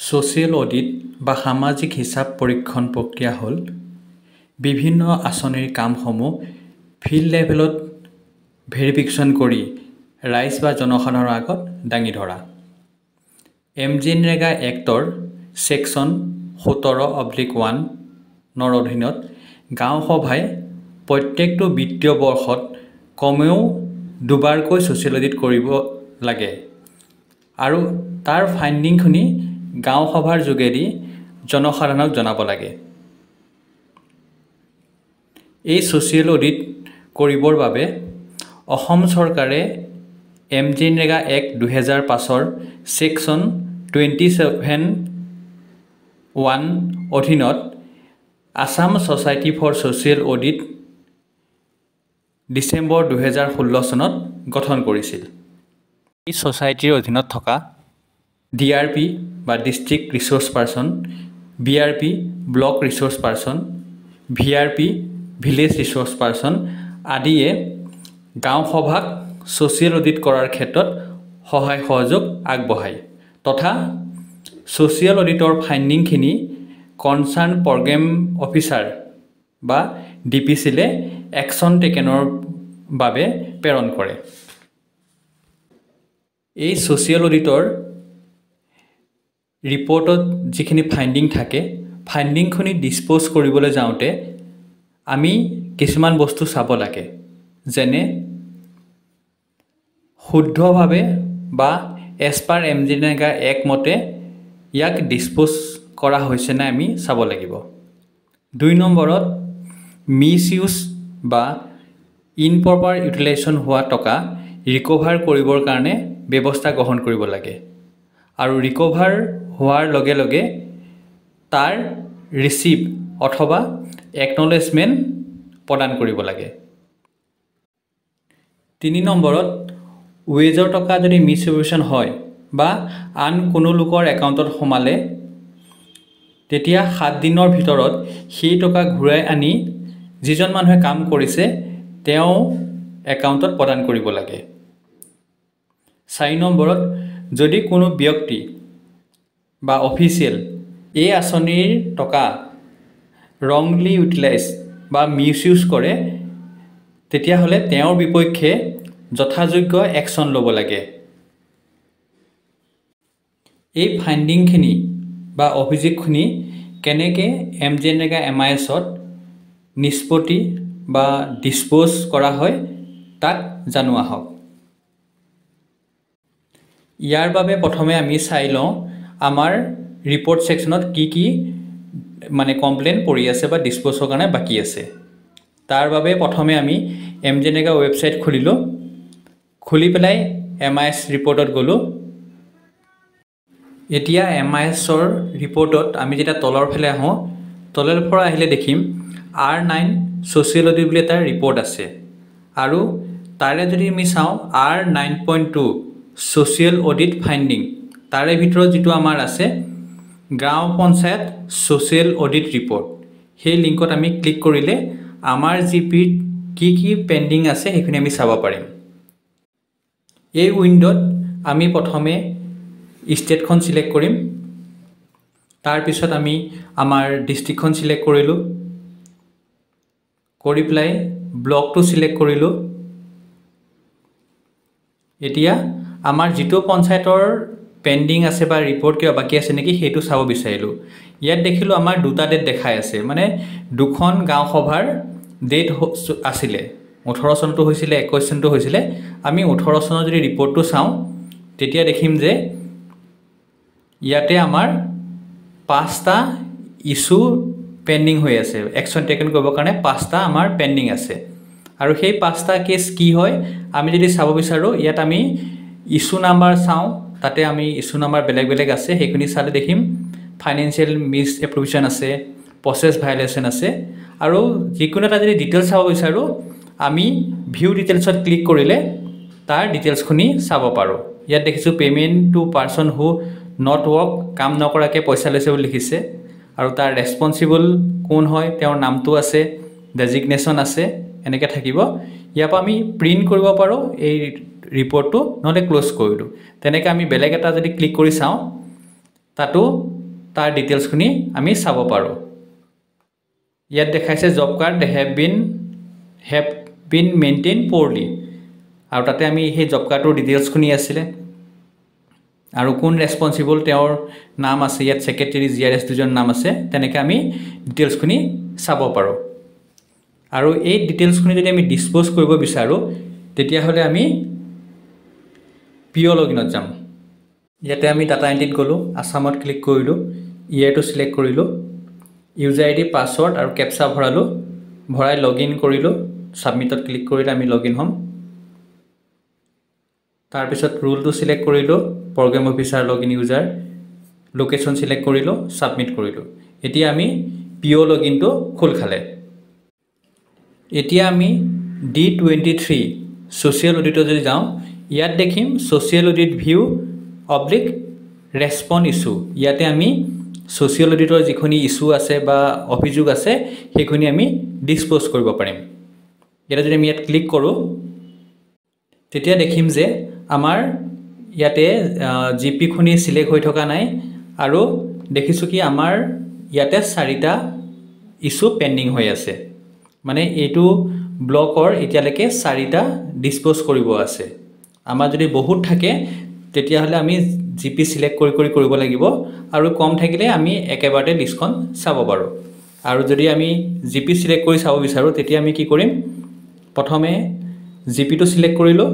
Social audit বা সামাজিক হিচাপ পৰীক্ষণ প্ৰক্ৰিয়া হ'ল বিভিন্ন আঁচনিৰ কামসমূহ ফিল্ড লেভেলত ভেৰিফিকেশ্যন কৰি ৰাইজ বা জনসাধাৰণৰ আগত দাঙি ধৰা। MGNREGA এক্টৰ ছেকশ্যন 17/1 অধীনত গাঁও সভাই প্ৰত্যেকটো বিত্তীয় বৰ্ষত কমেও দুবাৰকৈ ছ'চিয়েল অডিট কৰিব লাগে আৰু তাৰ ফাইণ্ডিংখিনি গাঁও সভাৰ যোগেদি জনসাধাৰণক জনাব লাগে। এই ছ'চিয়েল অডিট কৰিবৰ বাবে অসম চৰকাৰে MGNREGA এক্ট 2005 ছেকশ্যন 27(1) অধীনত Assam society for social audit December 2016 চনত গঠন কৰিছিল। এই ছ'চাইটিৰ অধীনত থকা DRP বা district resource person, BRP block resource person, VRP village resource person আদিয়ে গাঁও সভাক ছ'চিয়েল অডিট কৰাৰ ক্ষেত্ৰত সহায় সহযোগ আগবঢ়ায় তথা ছ'চিয়েল অডিটৰ ফাইণ্ডিংখিনি কনচাৰ্ণ প্ৰগ্ৰেম অফিচাৰ বা DPCলে একশ্যন টেকেনৰ বাবে প্ৰেৰণ কৰে। এই ছ'চিয়েল অডিটৰ ৰিপৰ্টত যিখিনি ফাইণ্ডিং থাকে, ফাইণ্ডিংখিনি ডিছপ'জ কৰিবলৈ যাওঁতে আমি কিছুমান বস্তু চাব লাগে, যেনে শুদ্ধভাৱে বা এজ পাৰ MGNREGA এক্ট মতে ইয়াক ডিছপ'জ কৰা হৈছেনে আমি চাব লাগিব। 2 নম্বৰত মিছ ইউজ বা ইনপ্ৰপাৰ ইউটিলাইজেশ্যন হোৱা টকা ৰিকভাৰ কৰিবৰ কাৰণে ব্যৱস্থা গ্ৰহণ কৰিব লাগে আৰু ৰিকভাৰ হোৱাৰ লগে লগে তাৰ ৰিচিপ্ট অথবা একনলেজমেণ্ট প্ৰদান কৰিব লাগে। 3 নম্বৰত ৱেজৰ টকা যদি মিছইউজেশ্যন হয় বা আন কোনো লোকৰ একাউণ্টত সোমালে তেতিয়া 7 দিনৰ ভিতৰত সেই টকা ঘূৰাই আনি যিজন মানুহে কাম কৰিছে তেওঁ একাউণ্টত প্ৰদান কৰিব লাগে। 4 নম্বৰত যদি কোনো ব্যক্তি বা অফিচিয়েল এই আঁচনিৰ টকা ৰংলি ইউটিলাইজ বা মিছইউজ কৰে তেতিয়াহ'লে তেওঁৰ বিপক্ষে যথাযোগ্য একশ্যন ল'ব লাগে। এই ফাইণ্ডিংখিনি বা অভিযোগখিনি কেনেকৈ MGNREGA MISত নিষ্পত্তি বা ডিছপ'জ কৰা হয় তাক জানো আহক। ইয়াৰ বাবে প্ৰথমে আমি চাই লওঁ আমাৰ ৰিপৰ্ট ছেকশ্যনত কি কমপ্লেইন পৰি আছে বা ডিছপ'জৰ কাৰণে বাকী আছে। তাৰ বাবে প্ৰথমে আমি MGNREGA ৱেবছাইট খুলিলোঁ, খুলি পেলাই MIS ৰিপৰ্টত গ'লোঁ। এতিয়া MISৰ ৰিপৰ্টত আমি যেতিয়া তলৰ ফালে আহোঁ, তলৰ পৰা আহিলে দেখিম R9 ছ'চিয়েল অডিট বুলি এটা ৰিপৰ্ট আছে আৰু তাৰে যদি আমি চাওঁ R9.2 ছ'চিয়েল অডিট ফাইণ্ডিং, তাৰে ভিতৰত যিটো আমাৰ আছে গাঁও পঞ্চায়ত ছ'চিয়েল অডিট ৰিপৰ্ট, সেই লিংকত আমি ক্লিক কৰিলে আমাৰ GPত কি পেণ্ডিং আছে সেইখিনি আমি চাব পাৰিম। এই উইণ্ডত আমি প্ৰথমে ষ্টেটখন চিলেক্ট কৰিম, তাৰপিছত আমি আমাৰ ডিষ্ট্ৰিক্টখন চিলেক্ট কৰিলোঁ, কৰি পেলাই ব্লকটো চিলেক্ট কৰিলোঁ। এতিয়া আমাৰ যিটো পঞ্চায়তৰ পেণ্ডিং আছে বা ৰিপৰ্ট কিবা বাকী আছে নেকি সেইটো চাব বিচাৰিলোঁ। ইয়াত দেখিলোঁ আমাৰ 2টা ডেট দেখাই আছে, মানে 2খন গাঁও সভাৰ ডেট আছিলে, 18 চনটো হৈছিলে, 21 চনটো হৈছিলে। আমি 18 চনৰ যদি ৰিপৰ্টটো চাওঁ তেতিয়া দেখিম যে ইয়াতে আমাৰ 5টা ইছ্যু পেণ্ডিং হৈ আছে, একশ্যন টেকেন কৰিবৰ কাৰণে 5টা আমাৰ পেণ্ডিং আছে আৰু সেই 5টা কেছ কি হয় আমি যদি চাব বিচাৰোঁ ইয়াত আমি ইছ্যু নাম্বাৰ চাওঁ, তাতে আমি ইছ্যু নাম্বাৰ বেলেগ বেলেগ আছে, সেইখিনি চালে দেখিম ফাইনেন্সিয়েল মিছ এপ্ৰভিশ্যন আছে, প্ৰচেছ ভাইলেশ্যন আছে আৰু যিকোনো এটা যদি ডিটেইলছ চাব বিচাৰোঁ আমি ভিউ ডিটেইলছত ক্লিক কৰিলে তাৰ ডিটেইলছখিনি চাব পাৰোঁ। ইয়াত দেখিছোঁ payment to person who not work, কাম নকৰাকৈ পইচা লৈছে বুলি লিখিছে আৰু তাৰ ৰেছপনচিবল কোন হয় তেওঁৰ নামটো আছে, ডেজিগনেশ্যন আছে, এনেকৈ থাকিব। ইয়াৰ পৰা আমি প্ৰিণ্ট কৰিব পাৰোঁ এই ৰিপৰ্টটো, নহ'লে ক্ল'জ কৰিলোঁ। তেনেকৈ আমি বেলেগ এটা যদি ক্লিক কৰি চাওঁ তাতো তাৰ ডিটেইলছখিনি আমি চাব পাৰোঁ ইয়াত দেখাইছে job card have been maintain poorly আৰু তাতে আমি সেই জব কাৰ্ডৰ ডিটেইলছখিনি আছিলে আৰু কোন ৰেছপন্সিবল তেওঁৰ নাম আছে ইয়াত সেক্ৰেটাৰী জিআৰএছ দুজন নাম আছে তেনেকৈ আমি ডিটেইলছখিনি চাব পাৰোঁ আৰু এই ডিটেইলছখিনি যদি আমি ডিসপোজ কৰিব বিচাৰোঁ তেতিয়াহ'লে আমি পিঅ লগইনত যাম ইয়াতে আমি ডাটা এন্ট্ৰিত গ'লোঁ আসামত ক্লিক কৰিলোঁ ইয়েৰটো সিলেক্ট কৰিলোঁ ইউজাৰ আইডি পাছৱৰ্ড আৰু কেপচা ভৰালোঁ ভৰাই লগইন কৰিলোঁ সাবমিটত ক্লিক কৰিলে আমি লগইন হ'ম তাৰ পিছত ৰুলটো সিলেক্ট কৰিলোঁ program officer login user location select কৰিলোঁ সাবমিট কৰিলোঁ এতিয়া আমি পিঅ লগইনটো খোল খালে এতিয়া আমি D23 সোশ্যাল অডিটত যদি যাওঁ ইয়াত দেখিম social audit view oblique response issue ইয়াতে আমি সোশ্যাল অডিটৰ যিখিনি ইস্যু আছে বা অভিযোগ আছে সেইখিনি আমি ডিসপোজ কৰিব পাৰিম এটা যদি আমি ইয়াত ক্লিক কৰোঁ তেতিয়া দেখিম যে আমাৰ ইয়াতে জিপি খনি সিলেক্ট হৈ থকা নাই আৰু দেখিছো কি আমাৰ ইয়াতে 4টা ইস্যু পেন্ডিং হৈ আছে মানে এইটো ব্লকৰ এতিয়ালৈকে 4টা ডিসপোজ কৰিব আছে আমাৰ যদি বহুত থাকে তেতিয়াহলে আমি জিপি সিলেক্ট কৰিব লাগিব আৰু কম থাকিলে আমি একেবাৰতে লিষ্টখন চাব পাৰো আৰু যদি আমি জিপি সিলেক্ট কৰি চাব বিচাৰো তেতিয়া আমি কি কৰিম প্ৰথমে জিপিটো সিলেক্ট কৰিলো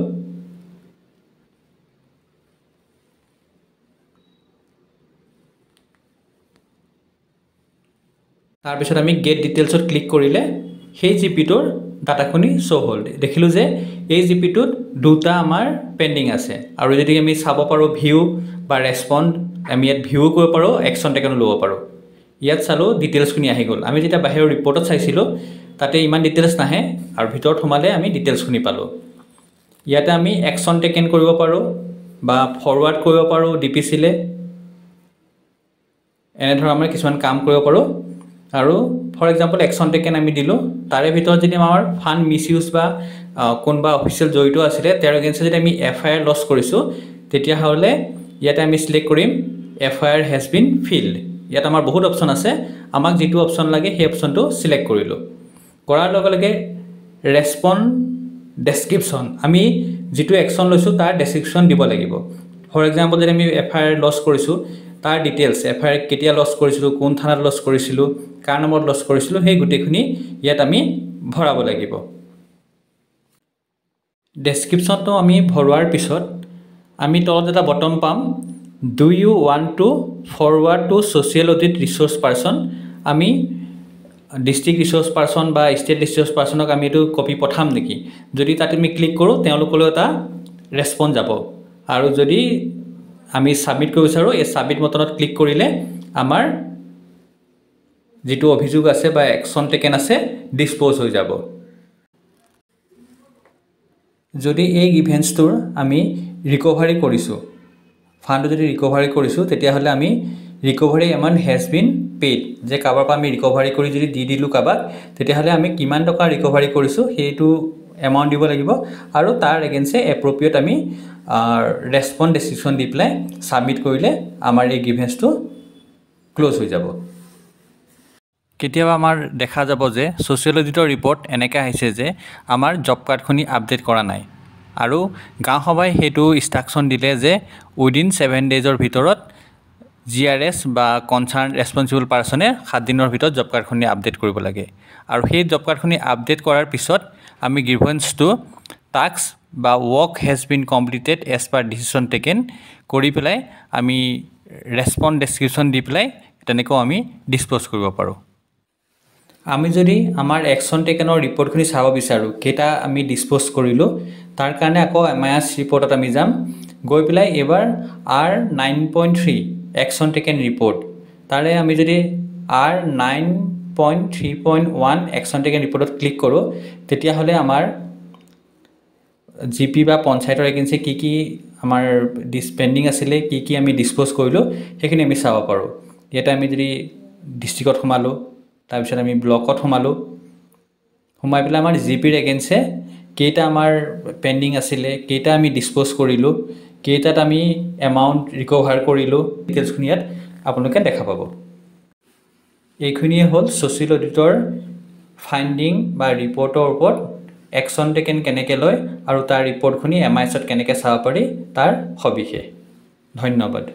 তাৰ পিছত আমি গেট ডিটেইলছত ক্লিক কৰিলে সেই জিপিটোৰ ডাটাখনি শো হ'ল দেখিলো যে এই জিপিটোত দুটা আমাৰ পেন্ডিং আছে আৰু যদি আমি চাব পাৰো ভিউ বা ৰেসপন্স আমি ইয়াত ভিউ কৰিব পাৰো একশন টেকেন ল'ব পাৰো ইয়াত চালো ডিটেইলছখিনি আহি গ'ল আমি যেটা বাহিৰৰ ৰিপৰ্টত চাইছিলো তাতে ইমান ডিটেইলছ নাহে আৰু ভিতৰত সোমালে আমি ডিটেইলছখিনি পালো ইয়াতে আমি একশন টেকেন কৰিব পাৰো বা ফৰৱাৰ্ড কৰিব পাৰো ডিপিসিলে এনে ধৰ আমাৰ কিছুমান কাম কৰিব পাৰো আৰু ফৰ এক্সাম্পল একশন টেকেন আমি দিলো তাৰে ভিতৰত যদি আমাৰ ফান্ড মিসইউজ বা কোনবা অফিচিয়েল জড়িত আছিল তাৰ এগেইনষ্ট যদি আমি এফআইআৰ লছ কৰিছো তেতিয়া হলে ইয়াতে আমি সিলেক্ট কৰিম এফআইআৰ হেজ বিন ফিল্ড ইয়াত আমাৰ বহুত অপচন আছে আমাক যেটো অপচন লাগে সেই অপচনটো সিলেক্ট কৰিলো কৰাৰ লগে লগে ৰেসপন্স ডেসক্ৰিপচন আমি যেটো একশন লৈছো তাৰ ডেসক্ৰিপচন দিব লাগিব ফৰ এক্সাম্পল যদি আমি এফআইআৰ লছ কৰিছো তাৰ ডিটেইলছ এফআইআৰ কেতিয়া লছ কৰিছিলো কোন থানাত লছ কৰিছিলো কাৰ নামত লছ কৰিছিলো সেই গুটেখিনি ইয়াত আমি ভৰাব লাগিব ডেসক্ৰিপচনটো আমি ভৰোৱাৰ পিছত আমি তলত এটা বটন পাম do you want to forward to social audit resource person আমি ডিস্ট্ৰিক্ট ৰিসোৰ্স পাৰসন বা ষ্টেট ৰিসোৰ্স পাৰসনক আমি এটো কপি পঠাম নেকি যদি তাতে আমি ক্লিক কৰো তেওঁলোকলৈ এটা ৰেসপন্স যাব আৰু যদি আমি সাবমিট কৰিব বিচাৰো এই সাবমিট বটনত ক্লিক কৰিলে আমাৰ যেটো অভিযোগ আছে বা একশন টেকেন আছে ডিসপোজ হৈ যাব যদি এই ইভেন্টছটোৰ আমি ৰিকভাৰি কৰিছো ফান্ড যদি ৰিকভাৰি কৰিছো তেতিয়া হলে আমি recovery amount has been paid যে কাবাৰ পৰা আমি ৰিকভাৰি কৰি যদি দি দিলু কাবাক তেতিয়া হলে আমি কিমান টকা ৰিকভাৰি কৰিছো হেতু এমাউন্ট দিব লাগিব আৰু তাৰ এগেইনষ্টে এপ্ৰোপ্ৰিয়েট আমি ৰেসপন্স ডেসিশন দি প্লাই সাবমিট কৰিলে আমাৰ এই ইভেন্টছটো ক্লোজ হৈ যাব কেতিয়াবা আমাৰ দেখা যাব যে সোশ্যাল অডিটৰ ৰিপৰ্ট এনেকা আহিছে যে আমাৰ জব কাৰ্ডখনি আপডেট কৰা নাই আৰু গাঁও সভাই হেতু ইনষ্ট্ৰাকচন দিলে যে উইদিন 7 ডেজৰ ভিতৰত জিআৰএছ বা কনসাৰ্ন ৰেসপন্সিবল পাৰসনে 7 দিনৰ ভিতৰত জব কাৰ্ডখনি আপডেট কৰিব লাগে আৰু সেই জব কাৰ্ডখনি আপডেট কৰাৰ পিছত আমি গ্ৰিভেন্সটো টাস্ক বা work has been completed as per decision taken কৰি পেলাই আমি ৰেসপন্স ডেসক্ৰিপচন দি পেলাই তেনেকৈ আমি ডিসপোজ কৰিব পাৰো আমি যদি আমাৰ একশন টেকেনৰ ৰিপৰ্টখিনি চাব বিচাৰো কেটা আমি ডিসপোজ কৰিলো তাৰ কাৰণে আকৌ এমআইএস ৰিপৰ্টত আমি যাম গৈ পেলাই এবাৰ R9.3 একশন টেকেন ৰিপৰ্ট তাৰে আমি যদি R9.3.1 একশন টেকেন ৰিপৰ্টত ক্লিক কৰো তেতিয়া হলে আমাৰ জিপি বা পঞ্চায়তৰ এগেইনষ্টে কি আমাৰ ডিসপেন্ডিং আছিল কি আমি ডিসপোজ কৰিলো সেইখিনি আমি চাব পাৰো এটা আমি যদি ডিস্ট্ৰিক্টত সোমালো তাৰ পিছত আমি ব্লকত সোমালো সোমাই পেলাই আমাৰ জিপিৰ এগেইনষ্টে কেটা আমাৰ পেন্ডিং আছিল কেটা আমি ডিসপোজ কৰিলো কেটাত আমি এমাউন্ট ৰিকভাৰ কৰিলো ডিটেইলছখিনি ইয়াত আপোনালোকে দেখা পাব। এইখিনিয়ে হ'ল ছ'চিয়েল অডিটৰ ফাইণ্ডিং বা ৰিপৰ্টৰ ওপৰত একশ্যন টেকেন কেনেকৈ লয় আৰু তাৰ ৰিপৰ্টখিনি MIS-ত কেনেকৈ চাব পাৰি তাৰ সবিশেষ। ধন্যবাদ।